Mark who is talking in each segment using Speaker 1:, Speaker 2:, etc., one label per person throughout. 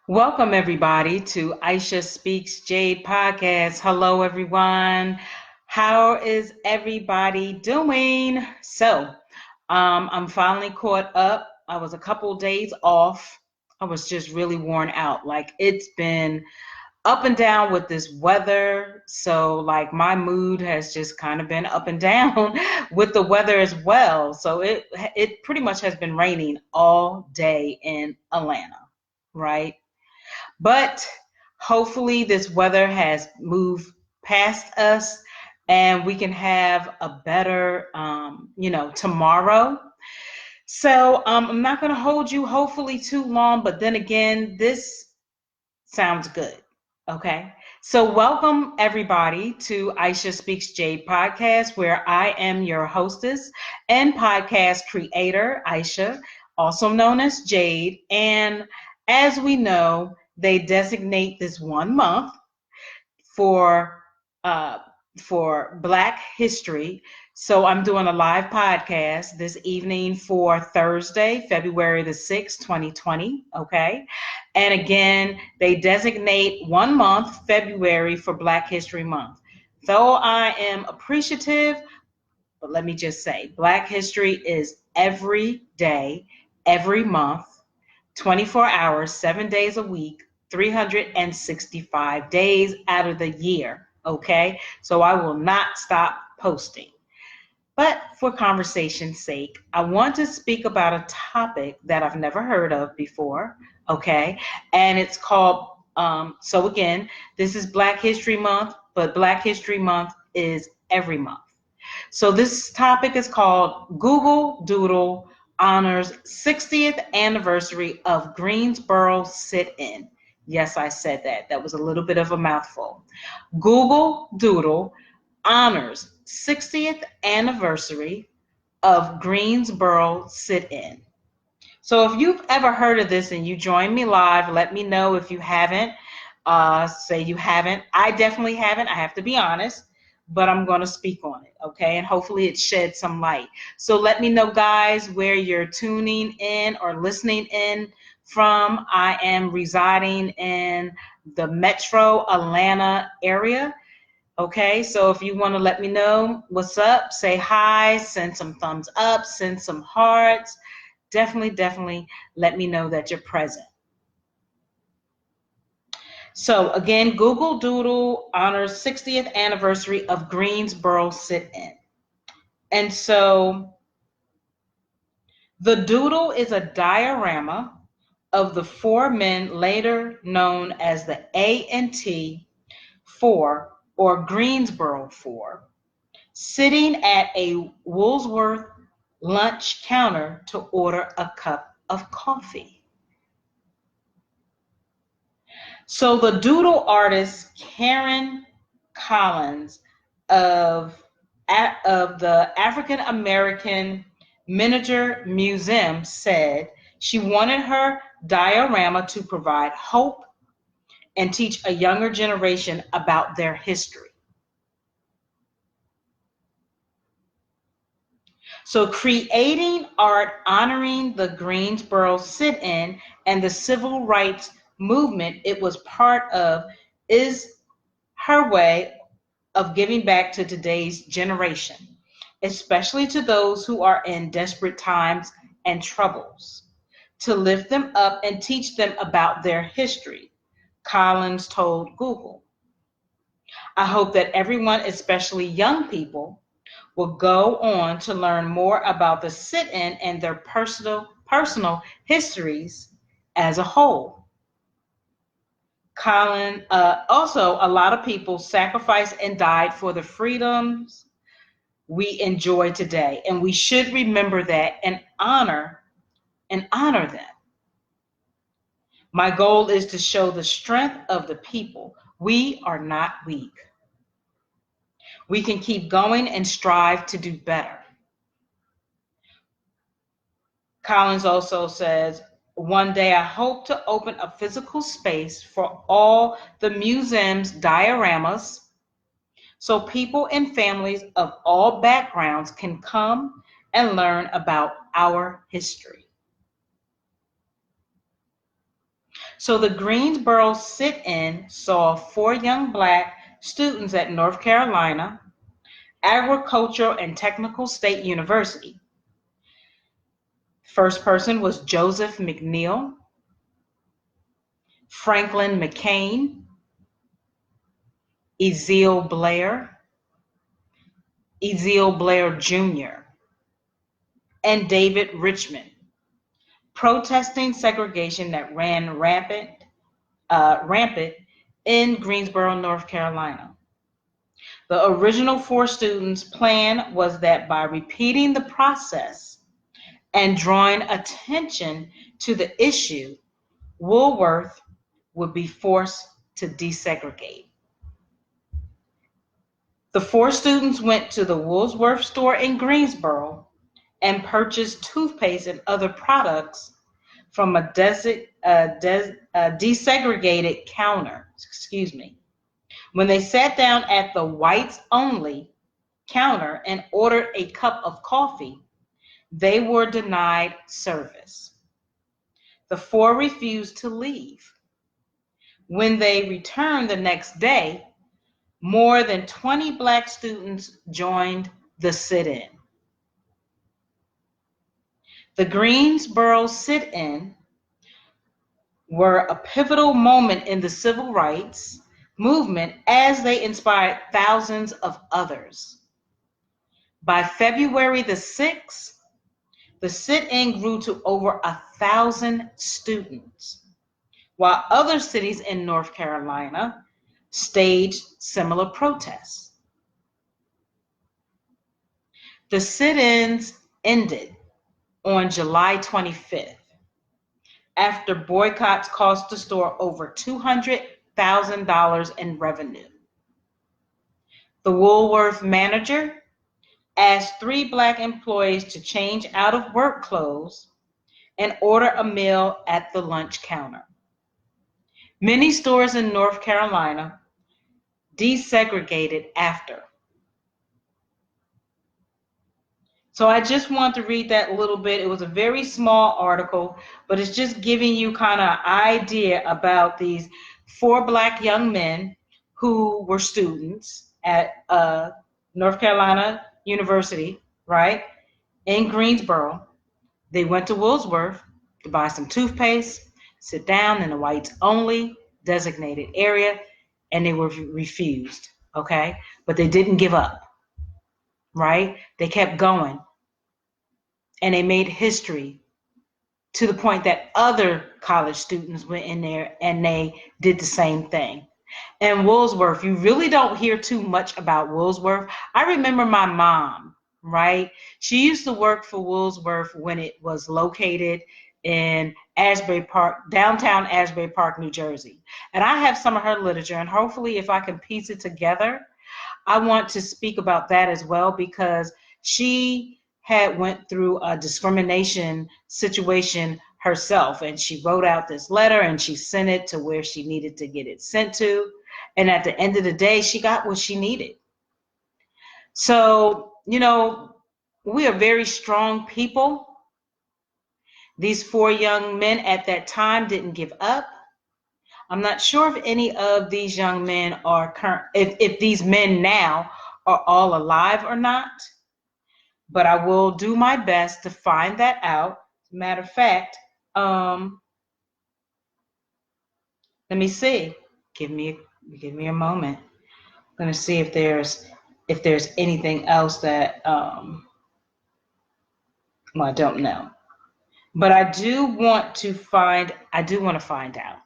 Speaker 1: Welcome, everybody, to Aisha Speaks Jade podcast. Hello, everyone. How is everybody doing? I'm finally caught up. I was a couple days off. I was just really worn out. Like, it's been up and down with this weather. So, like, my mood has just kind of been up and down with the weather as well. So, it pretty much has been raining all day in Atlanta, right? But hopefully, this weather has moved past us and we can have a better, tomorrow. I'm not going to hold you hopefully too long, but then again, this sounds good. Okay. So, welcome everybody to Aisha Speaks Jade podcast, where I am your hostess and podcast creator, Aisha, also known as Jade. And as we know, they designate this one month for uh, for Black History. So I'm doing a live podcast this evening for Thursday, February the 6th, 2020. Okay. And again, they designate one month, February, for Black History Month. Though I am appreciative, but let me just say, Black History is every day, every month, 24 hours, 7 days a week, 365 days out of the year. Okay. So I will not stop posting. But for conversation's sake, I want to speak about a topic that I've never heard of before. Okay. And it's called, again, this is Black History Month, but Black History Month is every month. So this topic is called Doodle honors 60th anniversary of Greensboro sit-in. Yes, I said that. That was a little bit of a mouthful. Doodle honors 60th anniversary of Greensboro sit-in. So if you've ever heard of this and you join me live, let me know if you haven't. Say you haven't. I definitely haven't. I have to be honest, but I'm going to speak on it, okay? And hopefully it sheds some light. So let me know, guys, where you're tuning in or listening in from. I am residing in the metro Atlanta area. Okay, so if you want to let me know what's up, say hi, send some thumbs up, send some hearts. Definitely let me know that you're present. So again, Google Doodle honors 60th anniversary of Greensboro sit-in. And so the doodle is a diorama of the four men later known as the A&T Four or Greensboro Four, sitting at a Woolworth lunch counter to order a cup of coffee. So the doodle artist Karen Collins of, of the African American Miniature Museum said she wanted her diorama to provide hope and teach a younger generation about their history. So creating art honoring the Greensboro sit-in and the civil rights movement it was part of is her way of giving back to today's generation, especially to those who are in desperate times and troubles, to lift them up and teach them about their history, Collins told Google. I hope that everyone, especially young people, will go on to learn more about the sit-in and their personal histories as a whole. Also, a lot of people sacrificed and died for the freedoms we enjoy today, and we should remember that and honor them. My goal is to show the strength of the people. We are not weak. We can keep going and strive to do better. Collins also says, one day I hope to open a physical space for all the museum's dioramas so people and families of all backgrounds can come and learn about our history. So the Greensboro sit-in saw 4 young Black students at North Carolina Agricultural and Technical State University. First person was Joseph McNeil, Franklin McCain, Ezeal Blair Jr., and David Richmond, protesting segregation that ran rampant in Greensboro, North Carolina. The original 4 students' plan was that by repeating the process and drawing attention to the issue, Woolworth would be forced to desegregate. The 4 students went to the Woolworth store in Greensboro and purchased toothpaste and other products from a desegregated counter. When they sat down at the whites only counter and ordered a cup of coffee, they were denied service. The 4 refused to leave. When they returned the next day, more than 20 Black students joined the sit-in. The Greensboro sit-in were a pivotal moment in the civil rights movement as they inspired thousands of others. By February the 6th, the sit-in grew to over 1,000 students, while other cities in North Carolina staged similar protests. The sit-ins ended on July 25th after boycotts cost the store over $200,000 in revenue. The Woolworth manager asked 3 Black employees to change out of work clothes and order a meal at the lunch counter. Many stores in North Carolina desegregated after. So I just want to read that little bit. It was a very small article, but it's just giving you kind of idea about these 4 Black young men who were students at North Carolina University, right, in Greensboro. They went to Woolworth to buy some toothpaste, sit down in the whites only designated area, and they were refused, okay? But they didn't give up, right? They kept going. And they made history to the point that other college students went in there and they did the same thing. And Woolworth, you really don't hear too much about Woolworth. I remember my mom, right? She used to work for Woolworth when it was located in Asbury Park, downtown Asbury Park, New Jersey. And I have some of her literature, and hopefully if I can piece it together, I want to speak about that as well, because she had went through a discrimination situation herself, and she wrote out this letter and she sent it to where she needed to get it sent to, and at the end of the day she got what she needed. So, you know, we are very strong people. These 4 young men at that time didn't give up. I'm not sure if any of these young men are current, if these men now are all alive or not, but I will do my best to find that out. Matter of fact, let me see. Give me a moment. I'm gonna see if there's anything else that well, I don't know. But I do want to find out.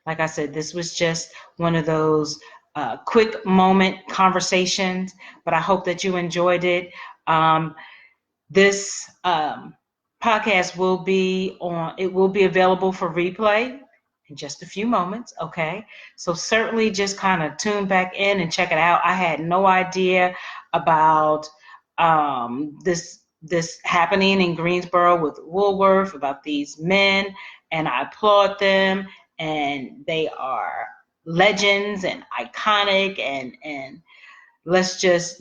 Speaker 1: Like I said, this was just one of those quick moment conversations, but I hope that you enjoyed it. This podcast will be available for replay in just a few moments, okay? So certainly just kind of tune back in and check it out. I had no idea about this happening in Greensboro with Woolworth, about these men, and I applaud them, and they are legends and iconic, and let's just,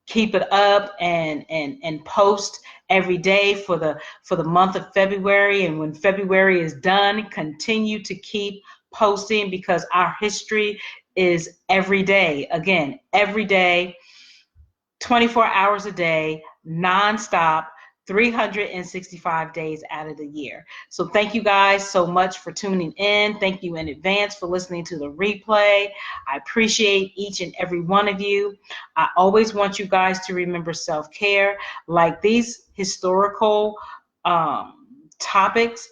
Speaker 1: keep it up and post every day for the month of February. And when February is done, continue to keep posting, because our history is every day. Again, every day, 24 hours a day, nonstop, 365 days out of the year. So thank you guys so much for tuning in. Thank you in advance for listening to the replay. I appreciate each and every one of you. I always want you guys to remember self-care. Like, these historical topics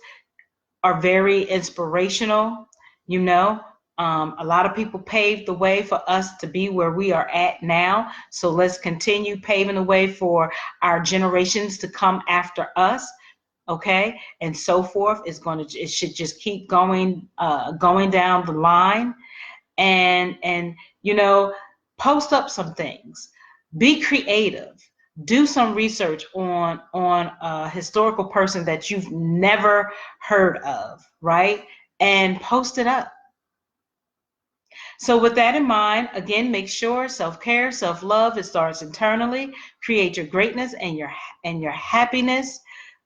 Speaker 1: are very inspirational. You know, a lot of people paved the way for us to be where we are at now. So let's continue paving the way for our generations to come after us. Okay, and so forth. It should just keep going down the line, and post up some things, be creative, do some research on a historical person that you've never heard of, right? And post it up. So with that in mind, again, make sure self-care, self-love, it starts internally. Create your greatness and your happiness.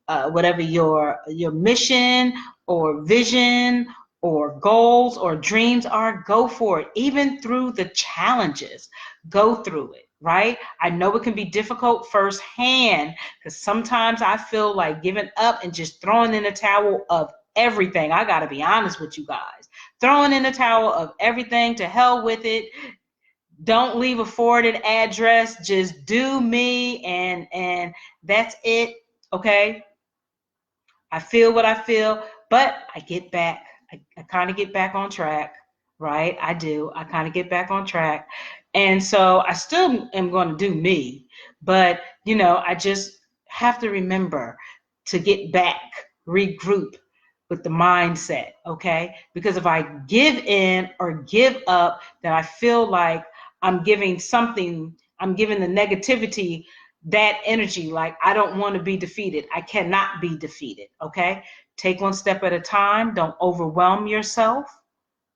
Speaker 1: Whatever your mission or vision or goals or dreams are, go for it. Even through the challenges, go through it, right? I know it can be difficult firsthand, because sometimes I feel like giving up and just throwing in the towel of everything. I got to be honest with you guys. Throwing in the towel of everything, to hell with it. Don't leave a forwarded address. Just do me, and that's it. Okay. I feel what I feel, but I get back. I kind of get back on track, right? I do. I kind of get back on track. And so I still am going to do me, but, I just have to remember to get back, regroup with the mindset, okay? Because if I give in or give up, then I feel like I'm giving the negativity that energy. Like, I don't want to be defeated. I cannot be defeated, okay? Take one step at a time. Don't overwhelm yourself,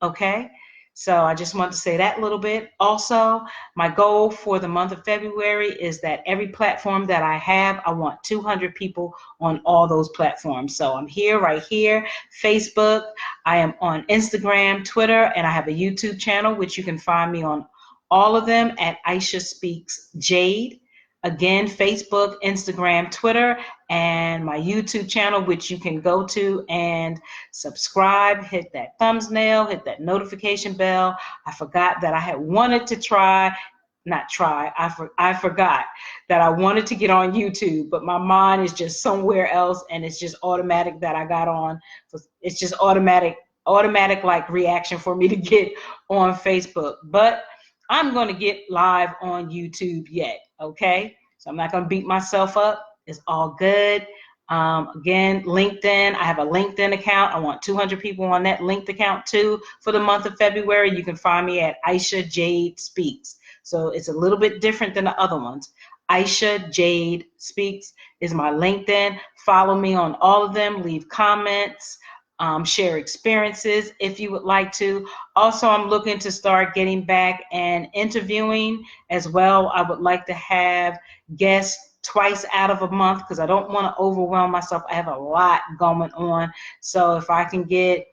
Speaker 1: okay? So I just want to say that little bit. Also, my goal for the month of February is that every platform that I have, I want 200 people on all those platforms. So I'm here, right here, Facebook. I am on Instagram, Twitter, and I have a YouTube channel, which you can find me on all of them at Aisha Speaks Jade. Again, Facebook, Instagram, Twitter, and my YouTube channel, which you can go to and subscribe, hit that thumbnail, hit that notification bell. I forgot that I had wanted to I forgot that I wanted to get on YouTube, but my mind is just somewhere else, and it's just automatic that I got on. It's just automatic like reaction for me to get on Facebook. But I'm going to get live on YouTube yet, okay? So I'm not going to beat myself up. It's all good. Again, LinkedIn, I have a LinkedIn account. I want 200 people on that linked account too for the month of February. You can find me at Aisha Jade Speaks. So it's a little bit different than the other ones. Aisha Jade Speaks is my LinkedIn. Follow me on all of them. Leave comments. Share experiences if you would like to. Also, I'm looking to start getting back and interviewing as well. I would like to have guests twice out of a month, because I don't want to overwhelm myself. I have a lot going on. So if I can get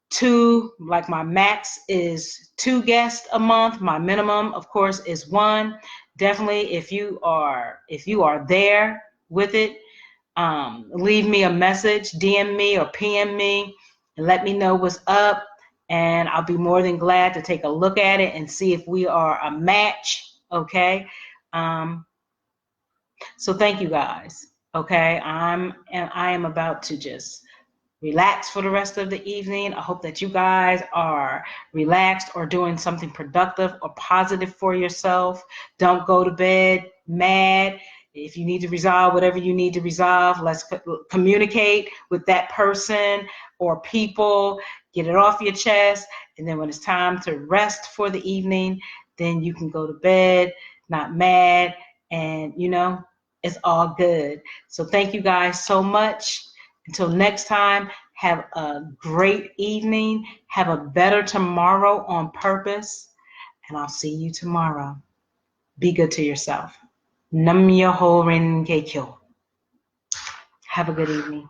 Speaker 1: two, like my max is 2 guests a month. My minimum, of course, is 1. Definitely, if you are there with it, leave me a message, DM me or PM me, and let me know what's up. And I'll be more than glad to take a look at it and see if we are a match. Okay. So thank you guys. Okay. I am about to just relax for the rest of the evening. I hope that you guys are relaxed or doing something productive or positive for yourself. Don't go to bed mad. If you need to resolve whatever you need to resolve, let's communicate with that person or people, get it off your chest, and then when it's time to rest for the evening, then you can go to bed, not mad, and it's all good. So thank you guys so much. Until next time, have a great evening. Have a better tomorrow on purpose, and I'll see you tomorrow. Be good to yourself. Nam Myoho Renge Kyo. Have a good evening.